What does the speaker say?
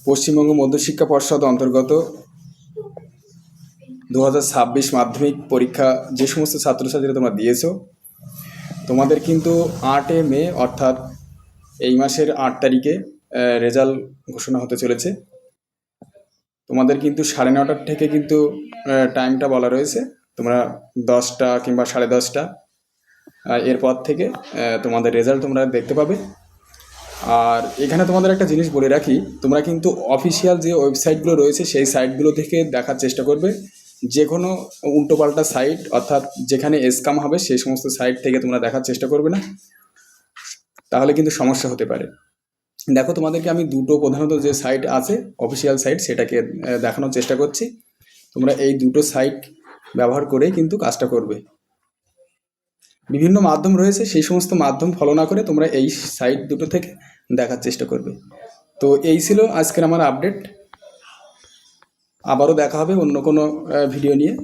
পশ্চিমবঙ্গ মধ্যশিক্ষা পর্ষদ অন্তর্গত 2026 মাধ্যমিক পরীক্ষা যে সমস্ত ছাত্রছাত্রীরা তোমরা দিয়েছো, তোমাদের কিন্তু 8 মে অর্থাৎ এই মাসের 8 তারিখে রেজাল্ট ঘোষণা হতে চলেছে। তোমাদের কিন্তু 9:30 থেকে কিন্তু টাইমটা বলা রয়েছে। তোমরা 10টা কিংবা 10:30 এরপর থেকে তোমাদের রেজাল্ট তোমরা দেখতে পাবে। আর এখানে তোমাদের একটা জিনিস বলে রাখি, তোমরা কিন্তু অফিসিয়াল যে ওয়েবসাইটগুলো রয়েছে সেই সাইটগুলো থেকে দেখার চেষ্টা করবে। যে কোনো উল্টোপাল্টা সাইট অর্থাৎ যেখানে স্ক্যাম হবে সেই সমস্ত সাইট থেকে তোমরা দেখার চেষ্টা করবে না, তাহলে কিন্তু সমস্যা হতে পারে। দেখো, তোমাদেরকে আমি দুটো প্রধানত যে সাইট আছে অফিসিয়াল সাইট সেটাকে দেখানোর চেষ্টা করছি। তোমরা এই দুটো সাইট ব্যবহার করেই কিন্তু কাজটা করবে। বিভিন্ন মাধ্যম রয়েছে, সেই সমস্ত মাধ্যম ফলো না করে তোমরা এই সাইট দুটো থেকে দেখার চেষ্টা করবে। তো এই ছিল আজকের আমার আপডেট। আবারও দেখা হবে অন্য কোনো ভিডিও নিয়ে।